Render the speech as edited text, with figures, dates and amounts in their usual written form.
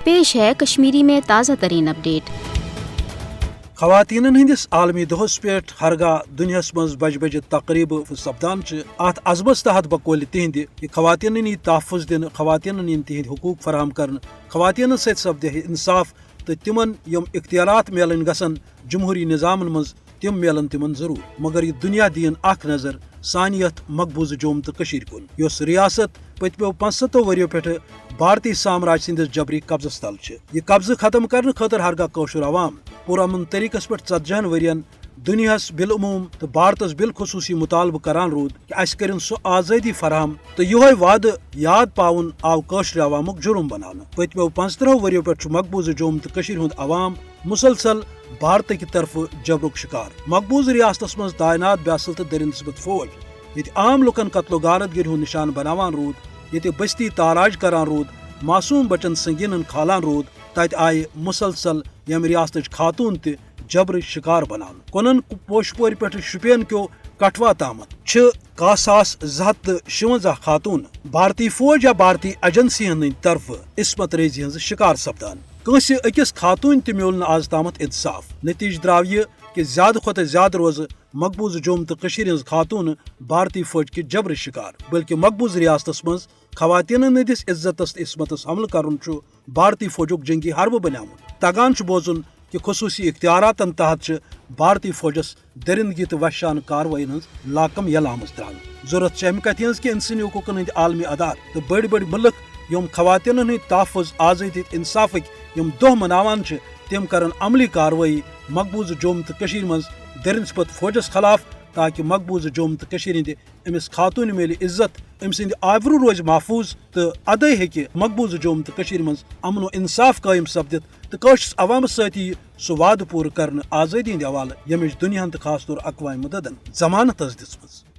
پیش ہے کشمیری میں تازہ ترین اپڈیٹ۔ خواتین ہندس عالمی دہس پہ ہرگاہ دنیا مز بج بج تقریب سپدان ات عزمس تحت بقول تہند کہ خواتین یی تحفظ دن، خواتین ین تہند حقوق فراہم کرن، خواتین ست سپدے انصاف تو تمن یم اختیارات ملن گسن جمہوری نظام مز تم ملن تمن ضرور، مگر یہ دنیا دین اخ نظر سانہ یتھ مقبوضہ جوم تو کشیر کن، یس ریاست پتمو 75 وریو پہ بھارتی سامراج سندس جبری قبضس تل یہ قبضہ ختم کرنے خاطر ہرگاہ قوشر عوام پرامن طریقس پہ 40 ورین دنیاس بالعموم تو بھارتس بالخصوصی مطالبہ کران رود کہ اس کرن سو آزادی فراہم تو یہ وعدہ یاد پاؤن آو قوشر عوامک جرم بنانا۔ پتمو 75 وریو پہ مقبوضہ جوم تو کشیر ہند عوام مسلسل بھارت کی طرف جبرک شکار۔ مقبوض ریاستس مز تعینات بیاسل تو درنسبت فوج یہ عام لکن قتل و غارت گری ہند نشان بناوان رود، یہ بستی تاراج کران رود، معصوم بچن سنگینن کھالان رود، تت آئے مسلسل یم ریاست خاتون تہ جبر شکار بنان۔ کنن پوش پور پہ شپین کیو کٹھوا تامت 10,256 خاتون بھارتی فوج یا بھارتی ایجنسی ہند طرف عصمت ریزی ہز شکار سپدان۔ کنس اکس خاتون تہ میول آز تامت انصاف۔ نتیجہ درو یہ کہ زیادہ کھت زیادہ روز مقبوض جوم تو کشیر ہز خاتون بھارتی فوج کے جبر شکار، بلکہ مقبوض ریاستس مز خواتین ہندس عزتس عصمتس حملہ کرن بھارتی فوجک جنگی حربہ بنیامت۔ تگان بوزن کہ خصوصی اختیاراتن تحت بھارتی فوجس درندگی تو وحشانہ کاروٲیی ہز لاکم یلامت دران۔ ضرورت امہ کتھ ہز کہ انسانی حقوقن ہند عالمی ادار تو بڑ بڑ ملک یم خواتین ہند تحفظ آزادی انصافک یم دہ مناوان تم کرن عملی کاروٲیی مقبوض جوم تو کشیر مز درنسبت فوجس خلاف، تاکہ مقبوض جوم تو کشیر ہند امس خاتون مل عزت، ام سند آبرو روز محفوظ تو ادے ہیکہ مقبوض جوم تو کشیر مز امن و انصاف قائم سپدت تو قوشس عوامس ستی سہ وعدہ پور کرنے آزادی ہند حوالہ یمچ دنیا تو خاص طور اقوام متحدہ ضمانت دِژمٕژ۔